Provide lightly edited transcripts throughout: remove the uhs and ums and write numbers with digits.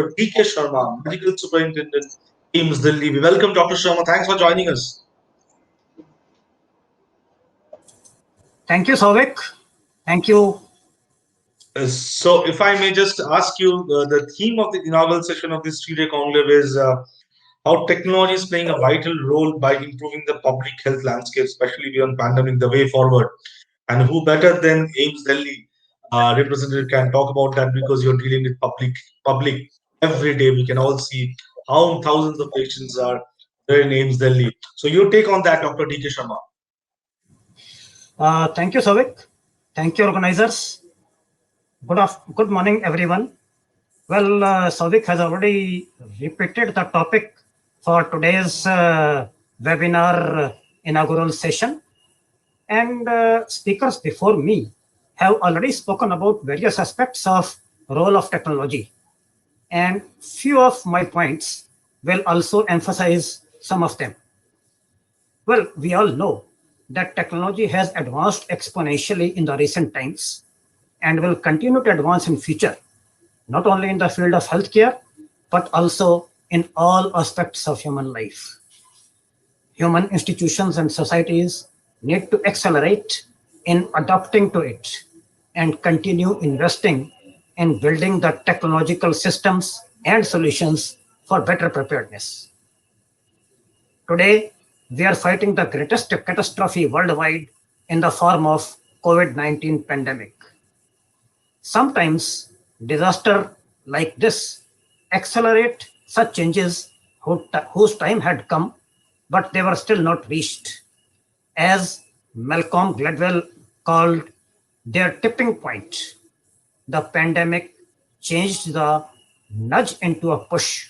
DK Sharma, Medical Superintendent, AIIMS Delhi. We welcome Dr. Sharma. Thanks for joining us. Thank you, Souvik. Thank you. So, if I may just ask you, the theme of the inaugural session of this three-day conclave is how technology is playing a vital role by improving the public health landscape, especially beyond pandemic, the way forward. And who better than AIIMS Delhi representative can talk about that, because you're dealing with public every day. We can all see how thousands of patients are there in AIIMS Delhi. So your take on that, Dr. DK Sharma. Thank you, Souvik. Thank you, organizers. Good morning, everyone. Well, Souvik has already repeated the topic for today's webinar inaugural session. And speakers before me have already spoken about various aspects of role of technology. And few of my points will also emphasize some of them. Well, we all know that technology has advanced exponentially in the recent times and will continue to advance in future, not only in the field of healthcare, but also in all aspects of human life. Human institutions and societies need to accelerate in adapting to it and continue investing in building the technological systems and solutions for better preparedness. Today, we are fighting the greatest catastrophe worldwide in the form of COVID-19 pandemic. Sometimes disaster like this accelerate such changes whose time had come, but they were still not reached. As Malcolm Gladwell called their tipping point, the pandemic changed the nudge into a push.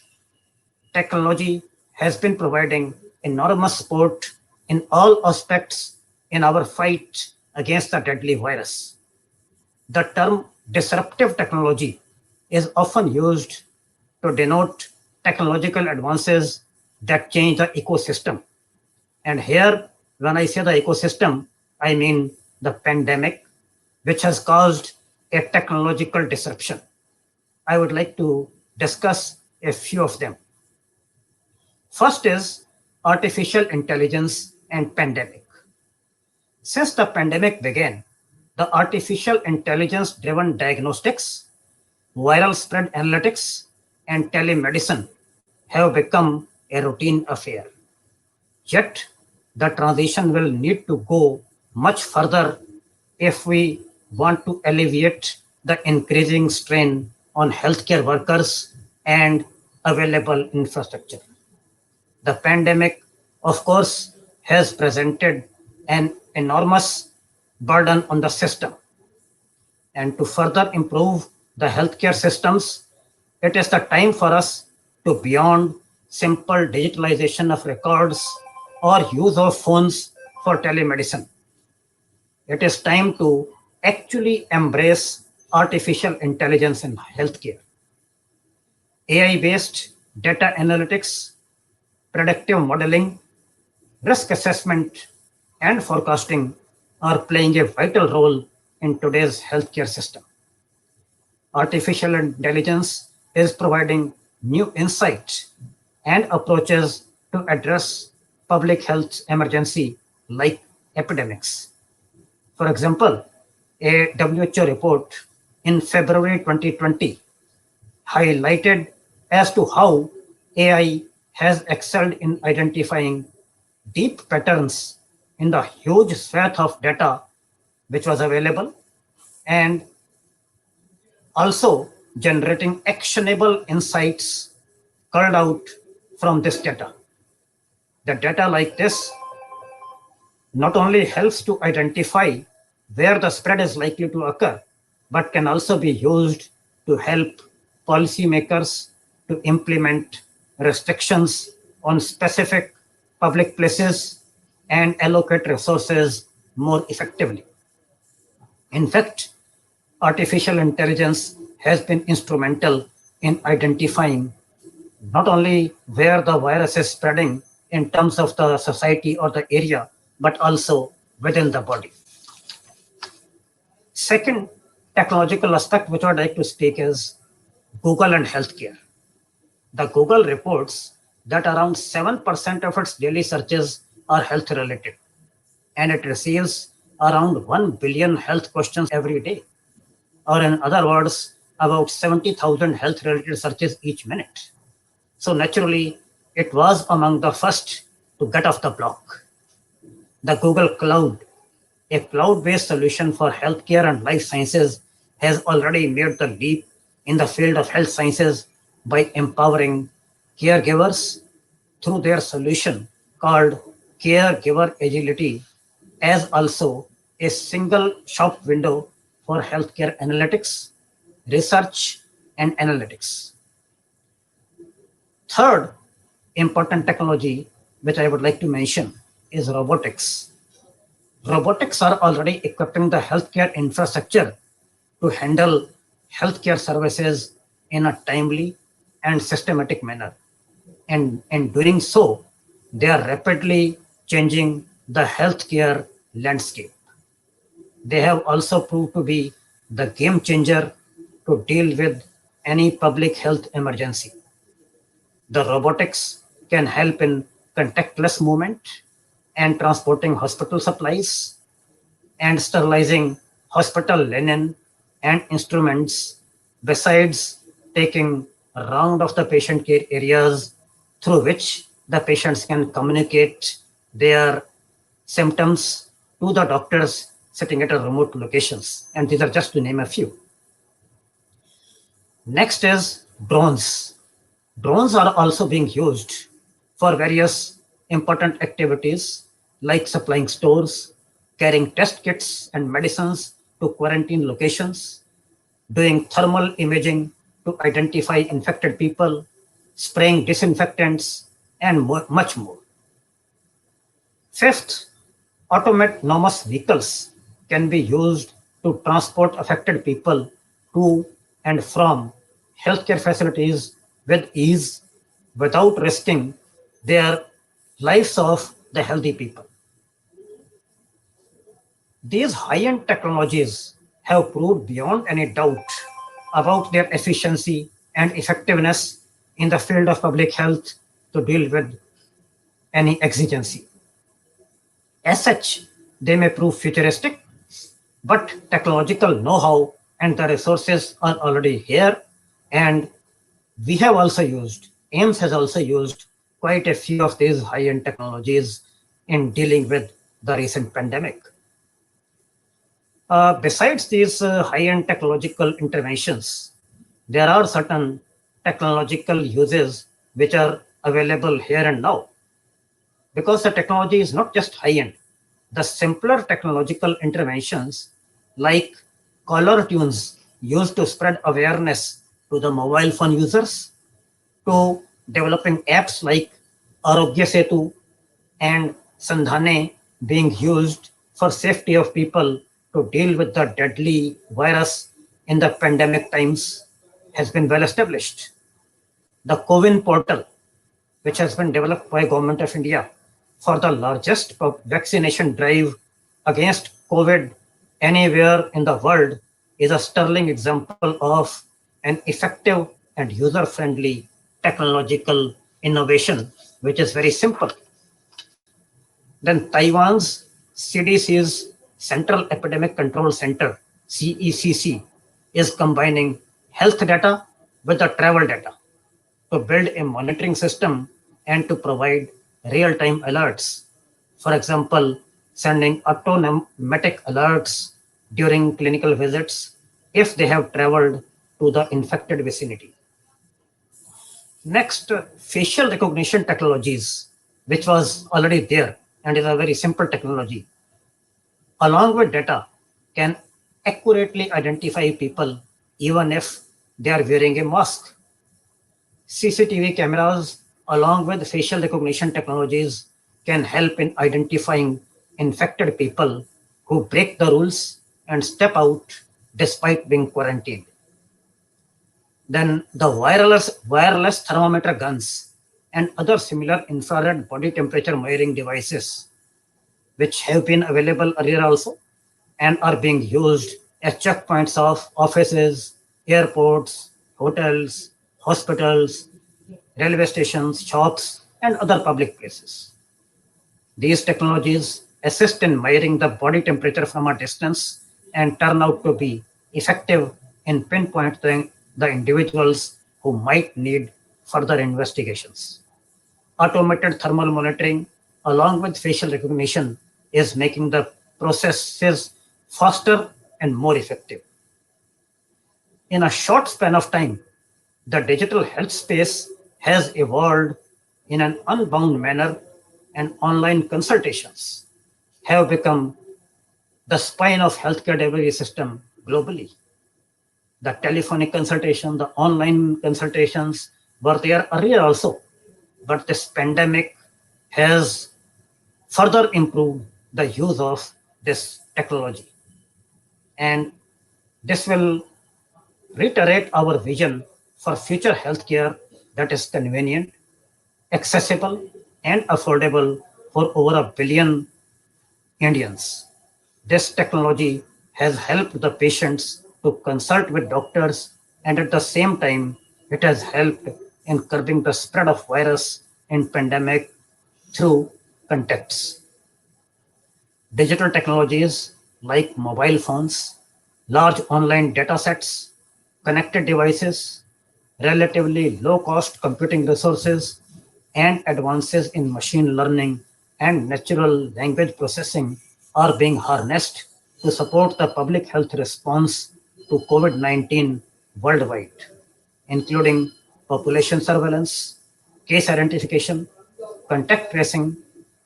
Technology has been providing enormous support in all aspects in our fight against the deadly virus. The term disruptive technology is often used to denote technological advances that change the ecosystem. And here, when I say the ecosystem, I mean the pandemic, which has caused a technological disruption. I would like to discuss a few of them. First is artificial intelligence and pandemic. Since the pandemic began, the artificial intelligence-driven diagnostics, viral spread analytics, and telemedicine have become a routine affair. Yet, the transition will need to go much further if we want to alleviate the increasing strain on healthcare workers and available infrastructure. The pandemic, of course, has presented an enormous burden on the system. And to further improve the healthcare systems, it is the time for us to beyond simple digitalization of records or use of phones for telemedicine. It is time to actually embrace artificial intelligence in healthcare. AI-based data analytics, predictive modeling, risk assessment, and forecasting are playing a vital role in today's healthcare system. Artificial intelligence is providing new insights and approaches to address public health emergency like epidemics. For example, a WHO report in February 2020 highlighted as to how AI has excelled in identifying deep patterns in the huge swath of data which was available, and also generating actionable insights culled out from this data. The data like this not only helps to identify where the spread is likely to occur, but can also be used to help policymakers to implement restrictions on specific public places and allocate resources more effectively. In fact, artificial intelligence has been instrumental in identifying not only where the virus is spreading in terms of the society or the area, but also within the body. Second technological aspect which I'd like to speak is Google and healthcare. The Google reports that around 7% of its daily searches are health related, and it receives around 1 billion health questions every day, or in other words, about 70,000 health related searches each minute. So naturally, it was among the first to get off the block. The Google Cloud, a cloud based solution for healthcare and life sciences, has already made the leap in the field of health sciences by empowering caregivers through their solution called Caregiver Agility, as also a single shop window for healthcare analytics, research, and analytics. Third important technology which I would like to mention is robotics. Robotics are already equipping the healthcare infrastructure to handle healthcare services in a timely and systematic manner. And in doing so, they are rapidly changing the healthcare landscape. They have also proved to be the game changer to deal with any public health emergency. The robotics can help in contactless movement and transporting hospital supplies and sterilizing hospital linen and instruments, besides taking round of the patient care areas through which the patients can communicate their symptoms to the doctors sitting at a remote locations. And these are just to name a few. Next is drones. Drones are also being used for various important activities like supplying stores, carrying test kits and medicines to quarantine locations, doing thermal imaging to identify infected people, spraying disinfectants, and much more. Fifth, autonomous vehicles can be used to transport affected people to and from healthcare facilities with ease without risking their lives of the healthy people. These high end technologies have proved beyond any doubt about their efficiency and effectiveness in the field of public health to deal with any exigency. As such, they may prove futuristic, but technological know how and the resources are already here. And we have also used, AIIMS has also used quite a few of these high end technologies in dealing with the recent pandemic. Besides these high end technological interventions, there are certain technological uses which are available here and now, because the technology is not just high end. The simpler technological interventions like caller tunes used to spread awareness to the mobile phone users, to developing apps like Arogya Setu and Sandhane being used for safety of people to deal with the deadly virus in the pandemic times has been well established. The CoWIN portal, which has been developed by Government of India for the largest vaccination drive against COVID anywhere in the world, is a sterling example of an effective and user-friendly technological innovation, which is very simple. Then Taiwan's CDC's Central Epidemic Control Center, CECC, is combining health data with the travel data to build a monitoring system and to provide real-time alerts. For example, sending automatic alerts during clinical visits if they have traveled to the infected vicinity. Next, facial recognition technologies, which was already there and is a very simple technology, along with data, can accurately identify people even if they are wearing a mask. CCTV cameras, along with facial recognition technologies, can help in identifying infected people who break the rules and step out despite being quarantined. Then the wireless thermometer guns and other similar infrared body temperature measuring devices, which have been available earlier also and are being used as checkpoints of offices, airports, hotels, hospitals, railway stations, shops, and other public places. These technologies assist in measuring the body temperature from a distance and turn out to be effective in pinpointing the individuals who might need further investigations. Automated thermal monitoring, along with facial recognition, is making the processes faster and more effective. In a short span of time, the digital health space has evolved in an unbound manner, and online consultations have become the spine of healthcare delivery system globally. The telephonic consultation, the online consultations were there earlier also, but this pandemic has further improved the use of this technology. And this will reiterate our vision for future healthcare that is convenient, accessible, and affordable for over a billion Indians. This technology has helped the patients to consult with doctors, and at the same time, it has helped in curbing the spread of virus in pandemic through contacts. Digital technologies like mobile phones, large online data sets, connected devices, relatively low cost computing resources, and advances in machine learning and natural language processing are being harnessed to support the public health response to COVID 19 worldwide, including population surveillance, case identification, contact tracing,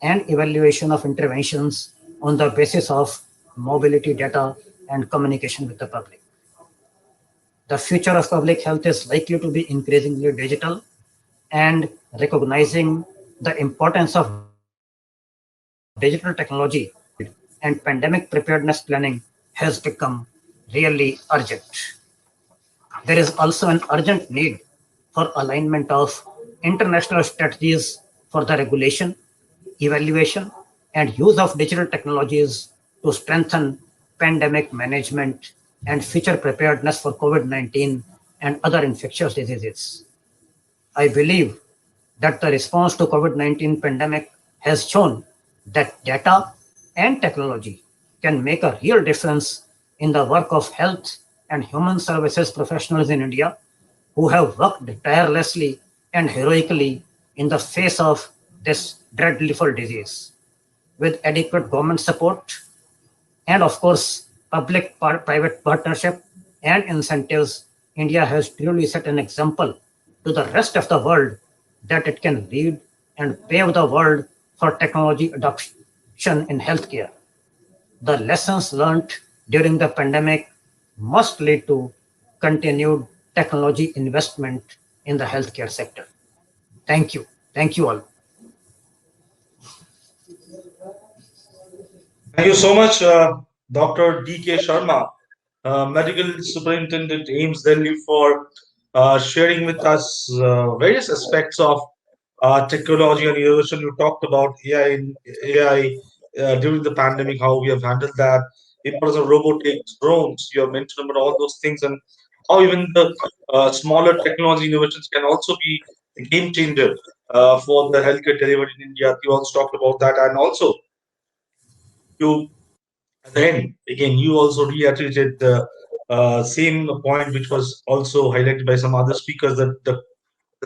and evaluation of interventions on the basis of mobility data and communication with the public. The future of public health is likely to be increasingly digital, and recognizing the importance of digital technology in health and pandemic preparedness planning has become really urgent. There is also an urgent need for alignment of international strategies for the regulation, evaluation, and use of digital technologies to strengthen pandemic management and future preparedness for COVID 19 and other infectious diseases. I believe that the response to COVID-19 pandemic has shown that data and technology can make a real difference in the work of health and human services professionals in India who have worked tirelessly and heroically in the face of this dreadful disease. With adequate government support, and of course, public private partnership and incentives, India has truly set an example to the rest of the world that it can lead and pave the world for technology adoption in healthcare. The lessons learned during the pandemic must lead to continued technology investment in the healthcare sector. Thank you. Thank you all. Thank you so much, Dr. D.K. Sharma, Medical Superintendent, AIIMS Delhi, for sharing with us various aspects of technology and innovation. You talked about AI during the pandemic, how we have handled that, importance of robotics, drones. You have mentioned about all those things, and how even the smaller technology innovations can also be a game changer for the healthcare delivery in India. You also talked about that, and also you at the end, again, you also reiterated the same point, which was also highlighted by some other speakers, that the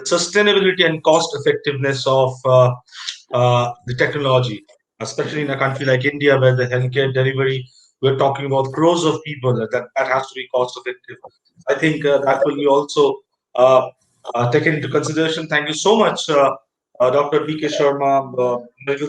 sustainability and cost effectiveness of the technology, especially in a country like India, where the healthcare delivery, we're talking about crores of people, that has to be cost effective. I think that will be also uh, taken into consideration. Thank you so much, Dr. D.K. Sharma, medical